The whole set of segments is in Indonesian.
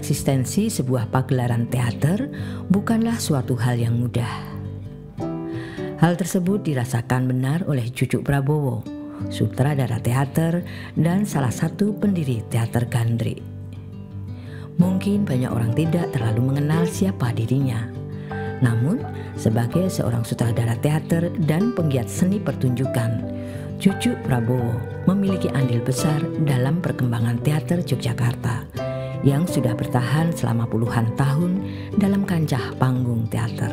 Eksistensi sebuah pagelaran teater bukanlah suatu hal yang mudah. Hal tersebut dirasakan benar oleh Cucuk Prabowo, sutradara teater dan salah satu pendiri teater Gandrik. Mungkin banyak orang tidak terlalu mengenal siapa dirinya. Namun, sebagai seorang sutradara teater dan penggiat seni pertunjukan, Cucuk Prabowo memiliki andil besar dalam perkembangan teater Yogyakarta yang sudah bertahan selama puluhan tahun dalam kancah panggung teater.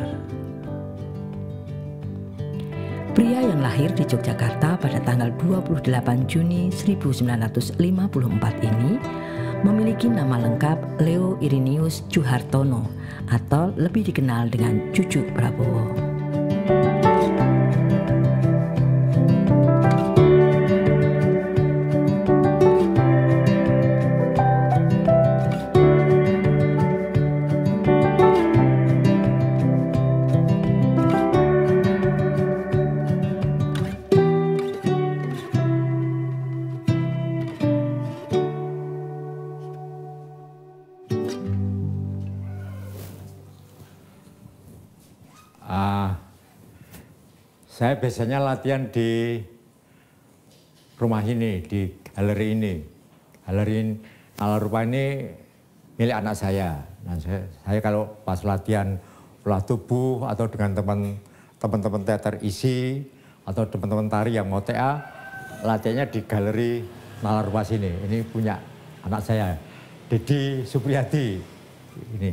Pria yang lahir di Yogyakarta pada tanggal 28 Juni 1954 ini memiliki nama lengkap Leo Irinius Juhartono atau lebih dikenal dengan Cucuk Prabowo. Saya biasanya latihan di rumah ini, di galeri ini. Galeri Nalar Rupa ini milik anak saya. Nah, saya kalau pas latihan olah tubuh atau dengan teman-teman teater isi atau teman-teman tari yang mau TA, latihannya di galeri Nalar Rupa sini. Ini punya anak saya, Dedi Supriyadi. Ini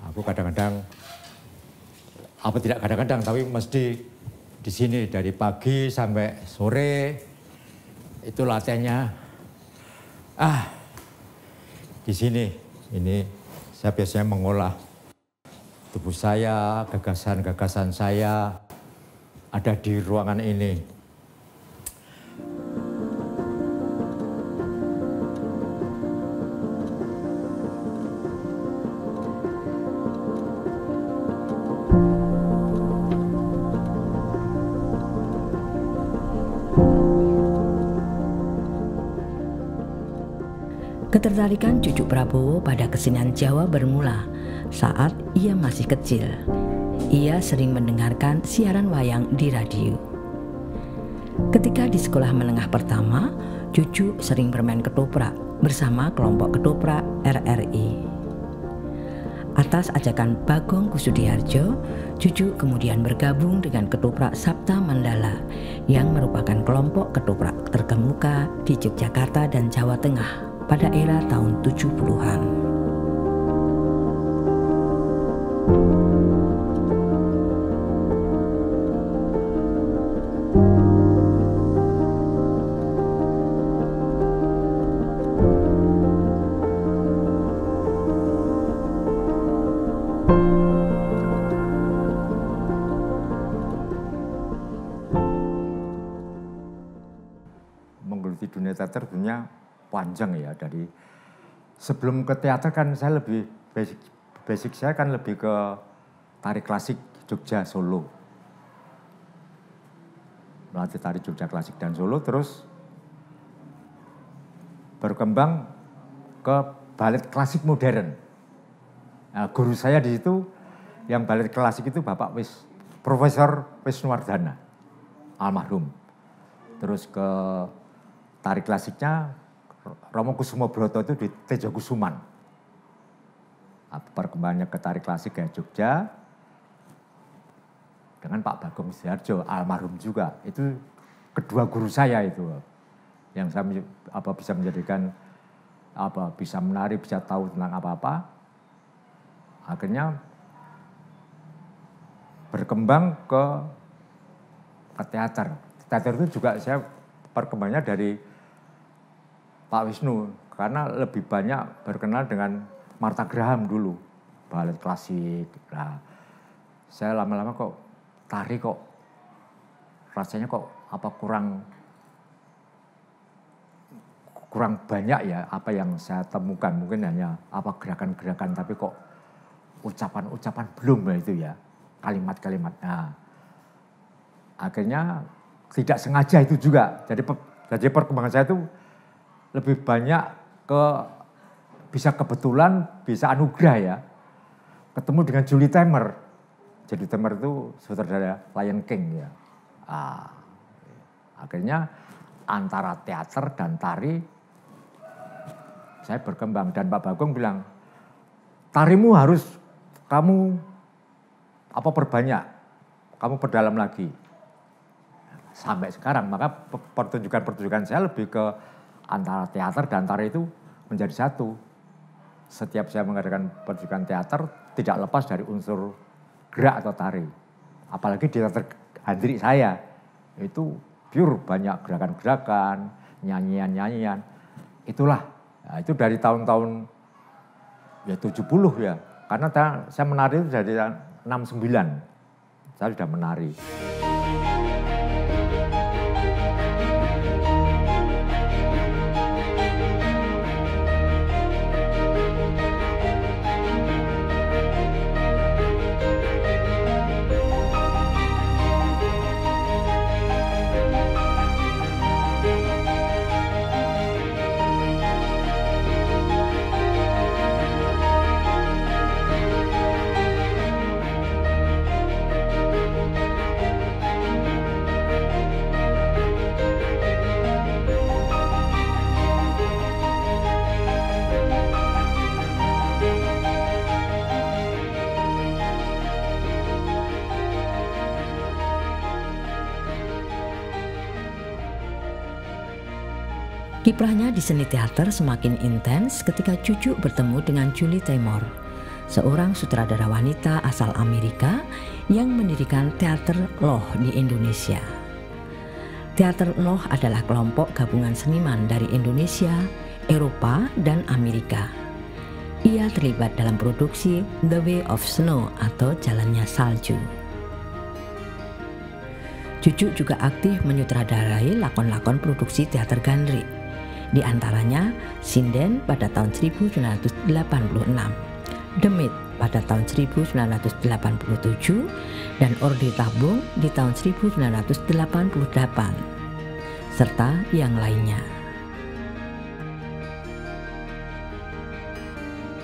aku kadang-kadang tidak kadang-kadang, tapi mesti di sini dari pagi sampai sore itu latihannya. Di sini ini saya biasanya mengolah tubuh saya, gagasan-gagasan saya ada di ruangan ini. Ketertarikan Cucuk Prabowo pada kesenian Jawa bermula saat ia masih kecil. Ia sering mendengarkan siaran wayang di radio. Ketika di sekolah menengah pertama, Cucuk sering bermain ketoprak bersama kelompok ketoprak RRI. Atas ajakan Bagong Kusudiharjo, Cucuk kemudian bergabung dengan ketoprak Sabta Mandala yang merupakan kelompok ketoprak terkemuka di Yogyakarta dan Jawa Tengah pada era tahun 70-an. Menggeluti dunia teater punya panjang ya, dari sebelum ke teater kan saya lebih basic saya kan lebih ke tari klasik Jogja Solo. Melatih tari Jogja klasik dan Solo, terus berkembang ke balet klasik modern. Nah, guru saya di situ yang balet klasik itu Bapak Profesor Wisnuwardana almarhum. Terus ke tari klasiknya Romo Kusumo Broto itu di Tejo Kusuman. Perkembangannya ke tari klasik kayak Jogja dengan Pak Bagong Kusudiharjo almarhum juga. Itu kedua guru saya itu yang saya bisa menjadikan bisa menari, bisa tahu tentang apa-apa. Akhirnya berkembang ke teater. Teater itu juga saya perkembangannya dari Pak Wisnu, karena lebih banyak berkenal dengan Martha Graham dulu, balet klasik. Nah, saya lama-lama kok tari kok rasanya kok kurang banyak ya apa yang saya temukan. Mungkin hanya gerakan-gerakan, tapi kok ucapan-ucapan belum ya itu ya, kalimat-kalimat. Nah, akhirnya tidak sengaja itu juga. Jadi perkembangan saya itu lebih banyak ke kebetulan bisa anugerah ya, ketemu dengan Julie Taymor. Julie Taymor itu sutradara Lion King ya. Akhirnya antara teater dan tari saya berkembang, dan Pak Bagong bilang, tarimu harus kamu perbanyak, kamu perdalam lagi. Sampai sekarang, maka pertunjukan saya lebih ke antara teater dan tari itu menjadi satu. Setiap saya mengadakan pertunjukan teater tidak lepas dari unsur gerak atau tari. Apalagi di teater Handrik saya itu pure banyak gerakan-gerakan, nyanyian-nyanyian. Itulah, nah, itu dari tahun-tahun ya 70 ya. Karena saya menari itu dari 69, saya sudah menari. Kiprahnya di seni teater semakin intens ketika Cucu bertemu dengan Julie Taymor, seorang sutradara wanita asal Amerika yang mendirikan Teater Loh di Indonesia. Teater Loh adalah kelompok gabungan seniman dari Indonesia, Eropa, dan Amerika. Ia terlibat dalam produksi The Way of Snow atau Jalannya Salju. Cucu juga aktif menyutradarai lakon-lakon produksi teater Gandrik, di antaranya Sinden pada tahun 1986, Demit pada tahun 1987, dan Orde Tabung di tahun 1988, serta yang lainnya.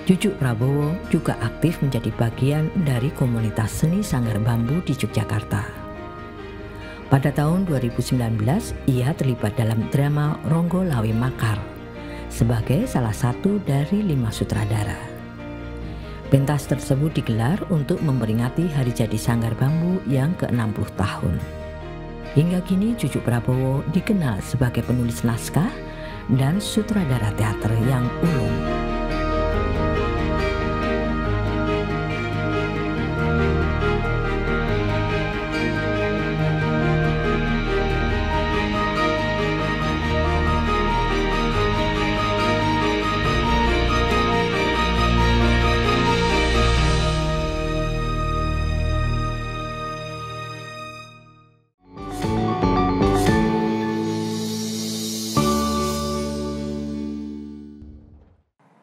Cucu Prabowo juga aktif menjadi bagian dari komunitas seni Sanggar Bambu di Yogyakarta. Pada tahun 2019, ia terlibat dalam drama Ronggo Lawe Makar sebagai salah satu dari 5 sutradara. Pentas tersebut digelar untuk memperingati Hari Jadi Sanggar Bambu yang ke-60 tahun. Hingga kini Cucu Prabowo dikenal sebagai penulis naskah dan sutradara teater yang ulung.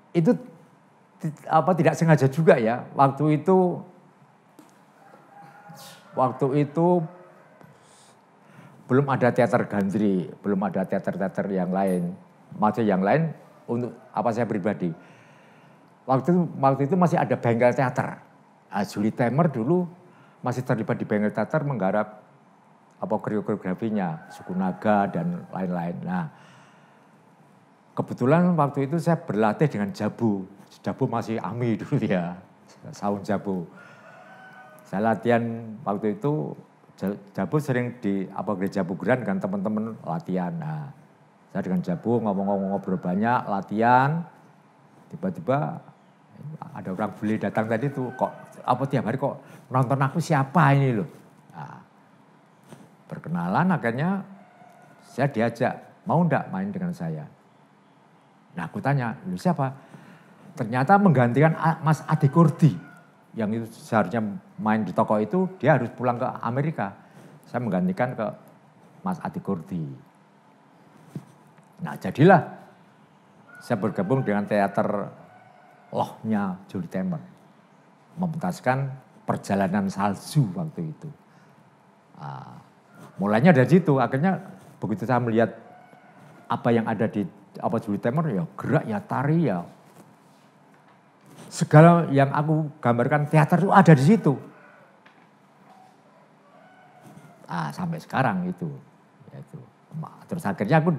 Itu tidak sengaja juga ya. Waktu itu belum ada teater Gandri, belum ada teater-teater yang lain. Maksudnya yang lain untuk saya pribadi. Waktu itu masih ada bengkel teater. Julie Taymor dulu masih terlibat di bengkel teater menggarap koreografinya, suku naga dan lain-lain. Nah, kebetulan waktu itu saya berlatih dengan Jabu. Jabu masih AMI dulu ya, Saung Jabu. Saya latihan waktu itu, Jabu sering di gereja Bugeran dengan teman-teman latihan. Nah, saya dengan Jabu ngobrol banyak, latihan. Tiba-tiba ada orang bule datang tadi tuh, kok tiap hari kok nonton aku siapa ini loh. Nah, perkenalan akhirnya saya diajak, mau enggak main dengan saya. Nah aku tanya, lu siapa? Ternyata menggantikan Mas Adi Kurdi. Yang itu seharusnya main di toko itu, dia harus pulang ke Amerika. Saya menggantikan ke Mas Adi Kurdi. Nah jadilah saya bergabung dengan teater Lohnya Julie Taymor. Mementaskan Perjalanan Salju waktu itu. Mulainya dari situ, akhirnya begitu saya melihat apa yang ada di Julie Taymor, ya gerak, ya tari, ya segala yang aku gambarkan teater itu ada di situ. Sampai sekarang itu. Terus akhirnya aku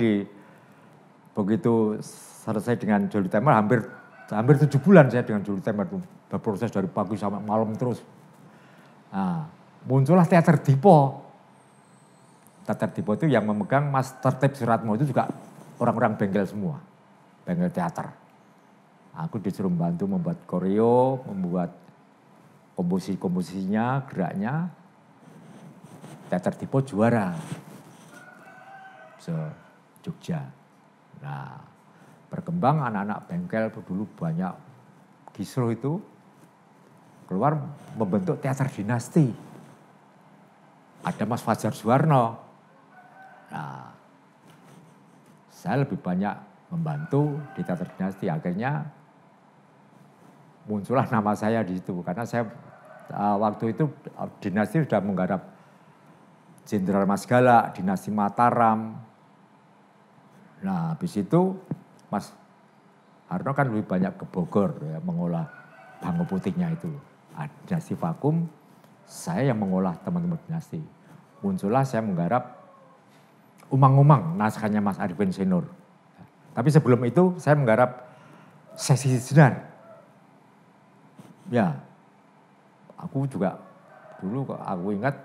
begitu selesai dengan Jolly Temer, hampir 7 bulan saya dengan Jolly Temer itu berproses dari pagi sampai malam terus. Muncullah Teater Dipo. Teater Dipo itu yang memegang Mas Tertib Suratmo itu juga orang-orang bengkel semua, bengkel teater. Aku disuruh membantu membuat koreo, membuat komposisinya, geraknya. Teater Dipo juara Jogja. Nah, berkembang anak-anak bengkel dulu banyak kisruh itu keluar membentuk teater dinasti. Ada Mas Fajar Suwarno. Nah, saya lebih banyak membantu di teater dinasti. Akhirnya muncullah nama saya di situ karena saya waktu itu dinasti sudah menggarap Jenderal Mas Galak, dinasti Mataram. Nah, habis itu Mas Harno kan lebih banyak ke Bogor ya, mengolah bangau putihnya itu. Dinasti vakum, saya yang mengolah teman-teman dinasti. Muncullah saya menggarap Umang-Umang, naskahnya Mas Arifin Senur. Tapi sebelum itu saya menggarap Sesi Jenar. Ya, aku juga dulu aku ingat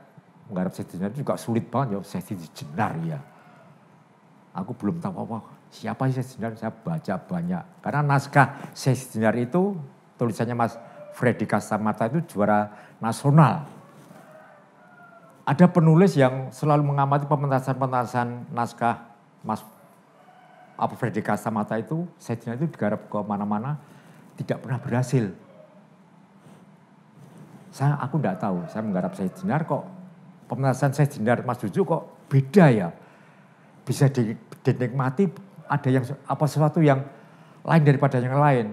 menggarap Sesi Jenar itu juga sulit banget ya, Sesi Jenar ya. Aku belum tahu apa, siapa sih Sesi Jenar, saya baca banyak. Karena naskah Sesi Jenar itu tulisannya Mas Freddy Kastamata itu juara nasional. Ada penulis yang selalu mengamati pementasan-pementasan naskah Mas Freddy Kastamata itu, Sesi Jenar itu digarap ke mana-mana, tidak pernah berhasil. Aku enggak tahu, saya menggarap Sesi Jenar kok, pementasan Sesi Jenar Mas Juju kok beda ya. Bisa dinikmati, ada yang sesuatu yang lain daripada yang lain.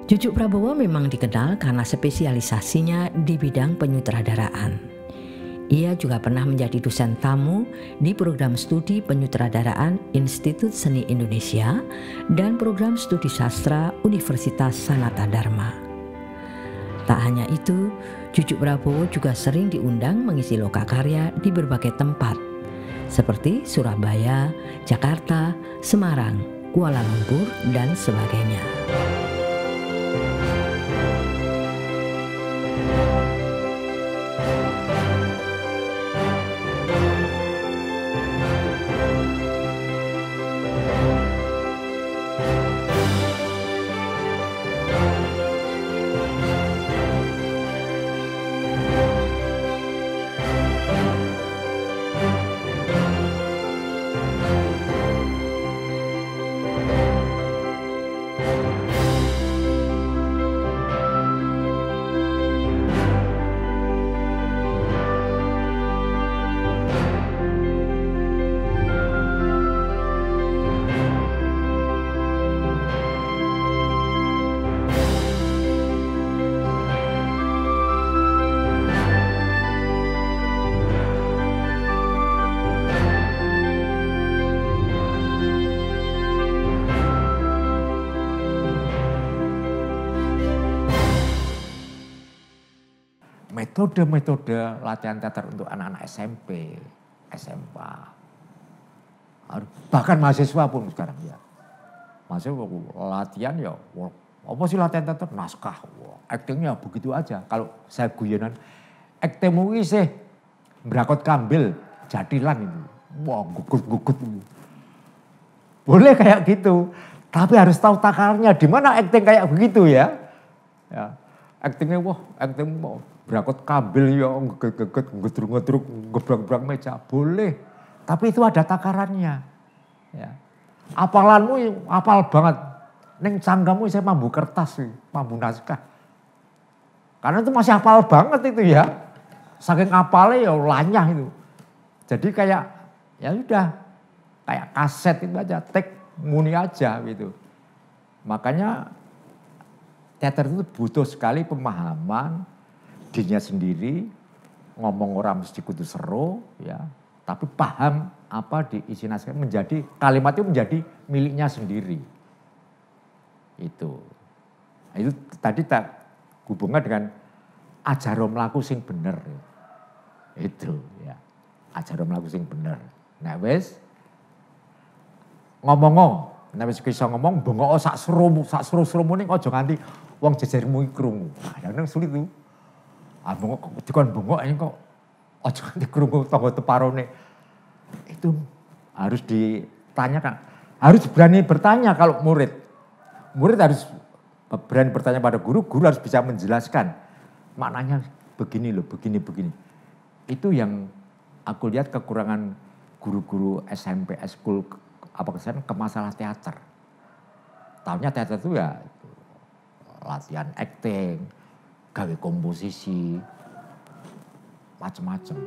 Jujuk Prabowo memang dikenal karena spesialisasinya di bidang penyutradaraan. Ia juga pernah menjadi dosen tamu di program studi penyutradaraan Institut Seni Indonesia dan program studi sastra Universitas Sanata Dharma. Tak hanya itu, Jujuk Prabowo juga sering diundang mengisi lokakarya di berbagai tempat, seperti Surabaya, Jakarta, Semarang, Kuala Lumpur, dan sebagainya. Metode-metode latihan teater untuk anak-anak SMP, SMA, bahkan mahasiswa pun sekarang ya. Mahasiswa latihan ya, apa sih latihan teater? Naskah, aktingnya begitu aja. Kalau saya guyonan, aktingmu sih berakot kambil, jadilan itu. Wah, gugut-gugut. Boleh kayak gitu. Tapi harus tahu takarannya. Di mana acting kayak begitu ya. Ya. Actingnya acting berangkat kabel ya, geget-geget, ngedruk-ngedruk, gebrak-gebrak meja. Boleh. Tapi itu ada takarannya. Ya. Apalanmu apal banget. Neng canggamu saya mambu kertas, mambu naskah. Karena itu masih hafal banget itu ya. Saking hafalnya ya lanyah itu. Jadi kayak ya udah kayak kaset itu aja, take muni aja gitu. Makanya teater itu butuh sekali pemahaman dirinya sendiri, ngomong orang mesti kudu seru ya, tapi paham apa di isi naskah menjadi kalimat itu menjadi miliknya sendiri. Itu tadi tak hubungan dengan ajaran mlaku sing bener. Itu ya. Ajaran mlaku sing bener. Nek wis ngomong, nek wis iso ngomong bengok sak seru-seru ning aja nganti wong jejermu krungu. Kadang sulit tuh. Ah bengok dikon bengok ini kok aja nganti krungu tangga teparone. Itu harus ditanyakan. Harus berani bertanya kalau murid. Murid harus berani bertanya pada guru, guru harus bisa menjelaskan. Maknanya begini loh, begini. Itu yang aku lihat kekurangan guru-guru SMP, school, ke masalah teater. Taunya teater itu ya latihan acting, gawe komposisi, macam-macam.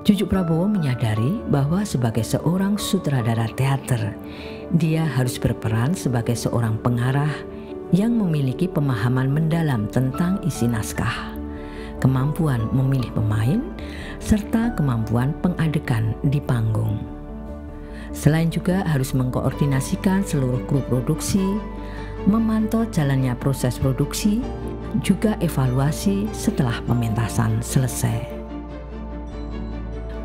Cucu Prabowo menyadari bahwa sebagai seorang sutradara teater, dia harus berperan sebagai seorang pengarah yang memiliki pemahaman mendalam tentang isi naskah, kemampuan memilih pemain, serta kemampuan pengadegan di panggung. Selain juga harus mengkoordinasikan seluruh kru produksi, memantau jalannya proses produksi, juga evaluasi setelah pementasan selesai.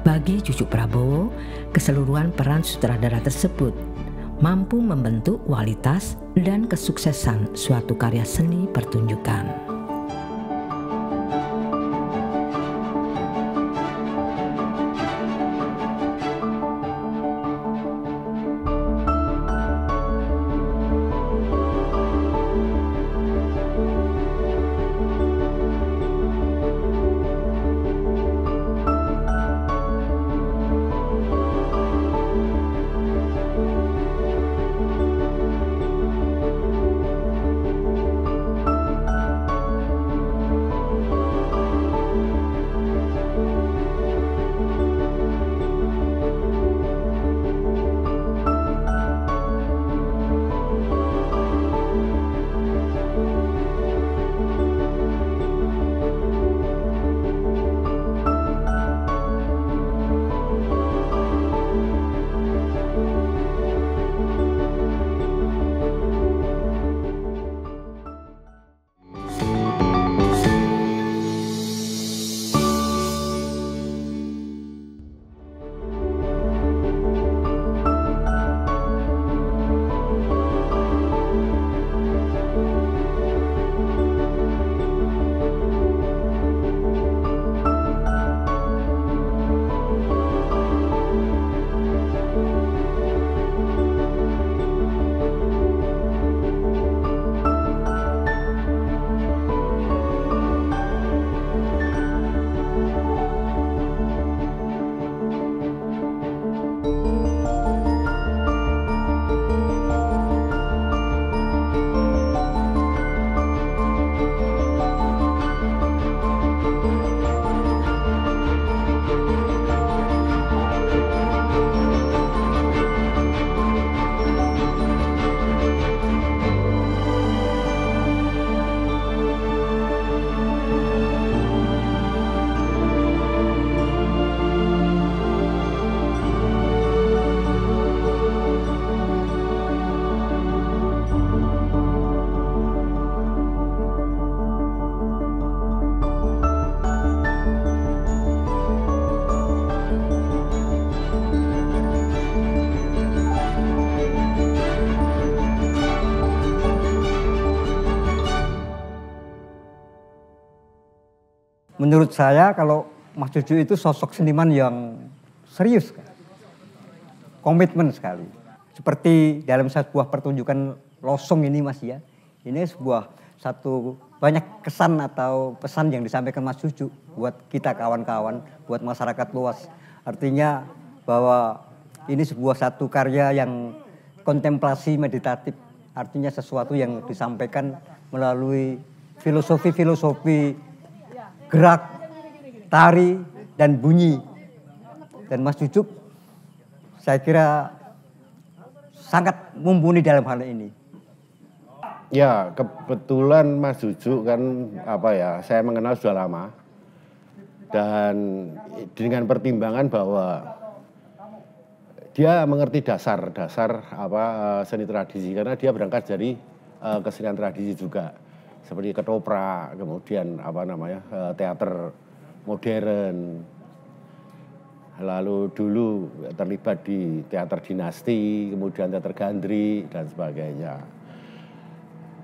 Bagi Cucu Prabowo, keseluruhan peran sutradara tersebut mampu membentuk kualitas dan kesuksesan suatu karya seni pertunjukan. Menurut saya kalau Mas Jujuk itu sosok seniman yang serius, komitmen sekali. Seperti dalam sebuah pertunjukan Losong ini Mas ya, ini satu banyak kesan atau pesan yang disampaikan Mas Jujuk buat kita kawan-kawan, buat masyarakat luas. Artinya bahwa ini satu karya yang kontemplasi meditatif, artinya sesuatu yang disampaikan melalui filosofi-filosofi gerak, tari, dan bunyi. Dan Mas Jujuk saya kira sangat mumpuni dalam hal ini. Ya, kebetulan Mas Jujuk kan saya mengenal sudah lama. Dan dengan pertimbangan bahwa dia mengerti dasar seni tradisi, karena dia berangkat dari kesenian tradisi juga. Seperti ketoprak, kemudian teater modern, lalu dulu terlibat di teater dinasti, kemudian teater gandri dan sebagainya.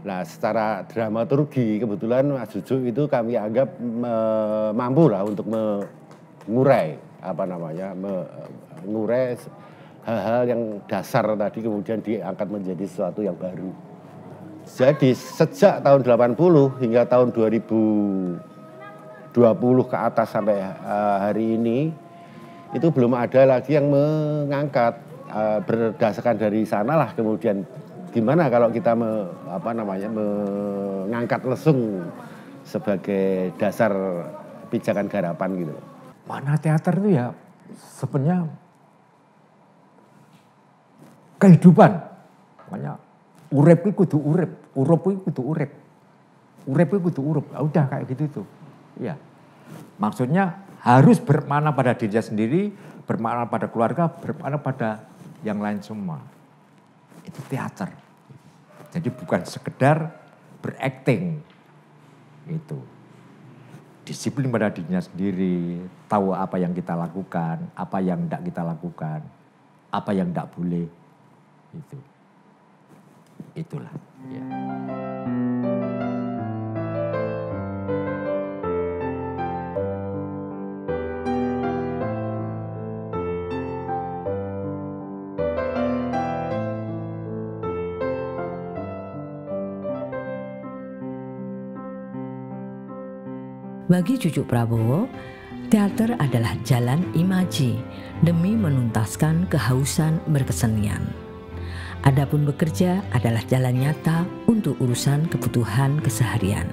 Nah, secara dramaturgi kebetulan Mas Jujuk itu kami anggap mampu lah untuk mengurai mengurai hal-hal yang dasar tadi kemudian diangkat menjadi sesuatu yang baru. Jadi sejak tahun 80 hingga tahun 2020 ke atas sampai hari ini itu belum ada lagi yang mengangkat berdasarkan dari sanalah kemudian gimana kalau kita mengangkat lesung sebagai dasar pijakan garapan gitu. Makna teater itu ya sebenarnya kehidupan. Makanya urip itu kudu urip, urup itu kudu urip. Urip itu kudu urup. Udah kayak gitu tuh. Iya. Maksudnya harus bermakna pada dirinya sendiri, bermakna pada keluarga, bermakna pada yang lain semua. Itu teater. Jadi bukan sekedar berakting. Itu. Disiplin pada dirinya sendiri, tahu apa yang kita lakukan, apa yang tidak kita lakukan, apa yang tidak boleh. Itulah. Ya. Bagi Jujuk Prabowo, teater adalah jalan imaji demi menuntaskan kehausan berkesenian. Adapun bekerja adalah jalan nyata untuk urusan kebutuhan keseharian.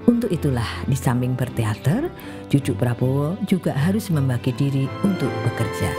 Untuk itulah di samping berteater, Jujuk Prabowo juga harus membagi diri untuk bekerja.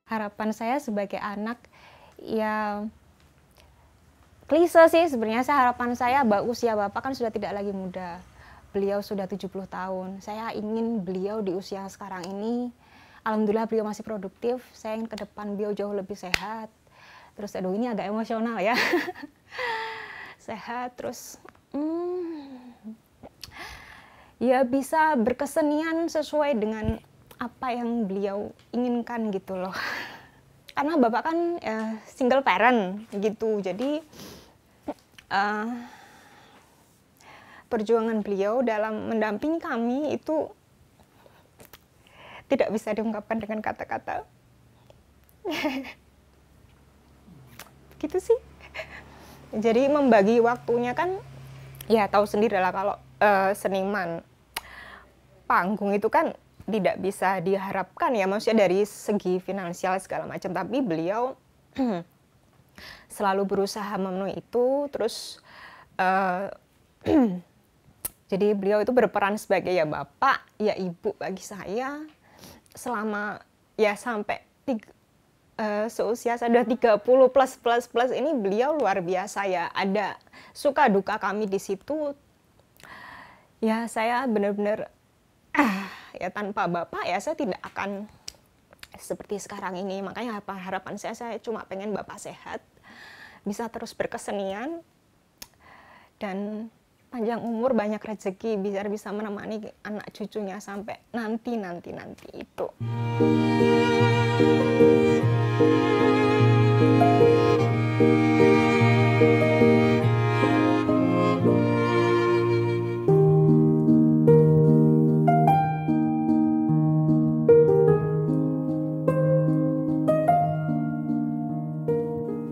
Harapan saya sebagai anak, ya klise sih sebenarnya. Harapan saya usia Bapak kan sudah tidak lagi muda. Beliau sudah 70 tahun. Saya ingin beliau di usia sekarang ini, alhamdulillah beliau masih produktif. Saya ingin ke depan beliau jauh lebih sehat. Terus aduh ini agak emosional ya. Sehat terus ya bisa berkesenian sesuai dengan apa yang beliau inginkan gitu loh. Karena Bapak kan single parent gitu, jadi perjuangan beliau dalam mendampingi kami itu tidak bisa diungkapkan dengan kata-kata. Gitu sih. Jadi membagi waktunya kan, ya tahu sendiri lah kalau seniman panggung itu kan tidak bisa diharapkan ya, maksudnya dari segi finansial segala macam. Tapi beliau selalu berusaha memenuhi itu. Terus jadi beliau itu berperan sebagai ya bapak, ya ibu bagi saya selama ya sampai seusia saya udah 30 plus ini beliau luar biasa ya. Ada suka duka kami di situ. Ya saya benar-benar ya tanpa bapak ya saya tidak akan seperti sekarang ini. Makanya harapan saya cuma pengen bapak sehat, bisa terus berkesenian dan panjang umur, banyak rezeki, biar bisa menemani anak cucunya sampai nanti itu.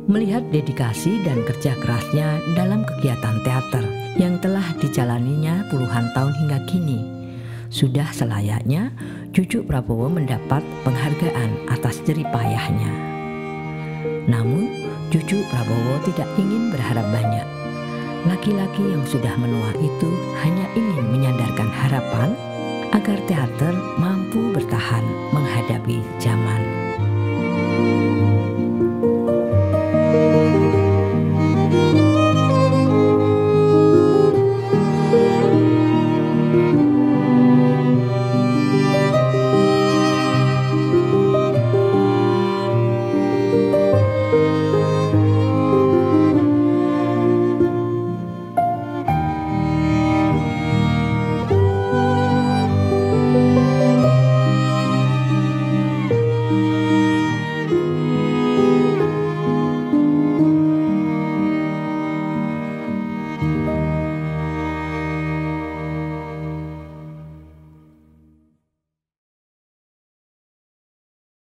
Melihat dedikasi dan kerja kerasnya dalam kegiatan teater yang telah dijalaninya puluhan tahun hingga kini, sudah selayaknya cucu Prabowo mendapat penghargaan atas jerih payahnya. Namun, cucu Prabowo tidak ingin berharap banyak. Laki-laki yang sudah menua itu hanya ingin menyandarkan harapan agar teater mampu bertahan menghadapi zaman.